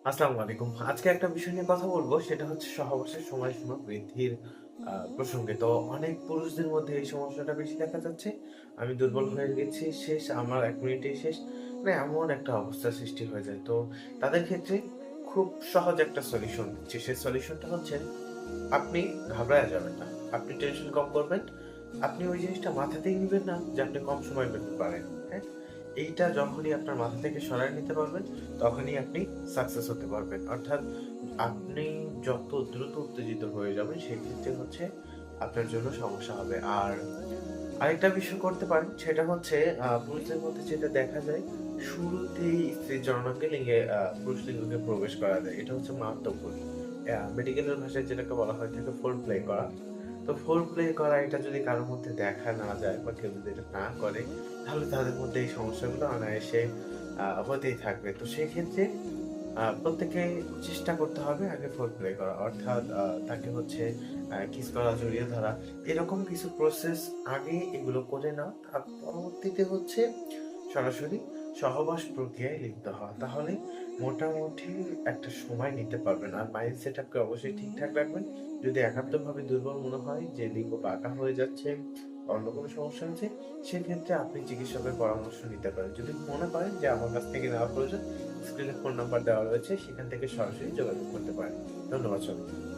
আসসালামু আলাইকুম। আজকে একটা বিষয় নিয়ে কথা বলবো, সেটা হচ্ছে সহবাসের সময়সীমা বৃদ্ধির প্রসঙ্গে। তো অনেক পুরুষদের মধ্যে এই সমস্যাটা বেশি দেখা যাচ্ছে। আমি দুর্বল হয়ে গেছি, শেষ, আমার ১ মিনিটেই শেষ। মানে এমন একটা অবস্থার সৃষ্টি হয়ে যায়। তো তাদের ক্ষেত্রে খুব সহজ একটা সলিউশন দিচ্ছি। সেই সলিউশনটা হচ্ছে আপনি ঘাবড়ায়া যাবেন না। আপনি টেনশন কম করবেন। আপনি ওই জিনিসটা মাথাতেই নিবেন না যে আপনি কম সময় পেতে পারেন। হ্যাঁ? এইটা যখনই আপনার মাথা থেকে সরায় নিতে পারবেন, তখনই আপনি সাকসেস হতে পারবেন। অর্থাৎ আপনি যত দ্রুত উত্তেজিত হয়ে যাবেন, সেক্ষেত্রে হচ্ছে আপনার জন্য সমস্যা হবে। আর আরেকটা বিষয় করতে পারেন, সেটা হচ্ছে পুরুষদের মধ্যে যেটা দেখা যায়, শুরুতেই স্ত্রীর যৌনাঙ্গে পুরুষ লিঙ্গকে প্রবেশ করা যায়। এটা হচ্ছে মারাত্মক ভুল। মেডিকেলের ভাষায় যেটাকে বলা হয়ে থাকে ফোর প্লে করা। তো ফোর প্লে করা এটা যদি কারো মধ্যে দেখা না যায় বা কেউ যদি এটা না করে, তাহলে তাদের মধ্যে এই সমস্যাগুলো অনায়াসে হতেই থাকবে। তো সেক্ষেত্রে প্রত্যেকে চেষ্টা করতে হবে আগে ফোর প্লে করা। অর্থাৎ তাকে হচ্ছে কিস করা, জড়িয়ে ধরা, এরকম কিছু প্রসেস আগে এগুলো করে নাও। তার পরবর্তীতে হচ্ছে সরাসরি সহবাস প্রক্রিয়ায় লিপ্ত হওয়া। তাহলে মোটামুটি একটা সময় নিতে পারবেন। আর মাইন্ড সেটআপকে অবশ্যই ঠিকঠাক রাখবেন। যদি একান্তভাবে দুর্বল মনে হয় যে লিঙ্গ বাঁকা হয়ে যাচ্ছে, অন্য কোনো সমস্যা হচ্ছে, সেক্ষেত্রে আপনি চিকিৎসকের পরামর্শ নিতে পারেন। যদি মনে করেন যে আমার কাছ থেকে নেওয়া প্রয়োজন, স্ক্রিনে ফোন নাম্বার দেওয়া রয়েছে, সেখান থেকে সরাসরি যোগাযোগ করতে পারেন। ধন্যবাদ সবাইকে।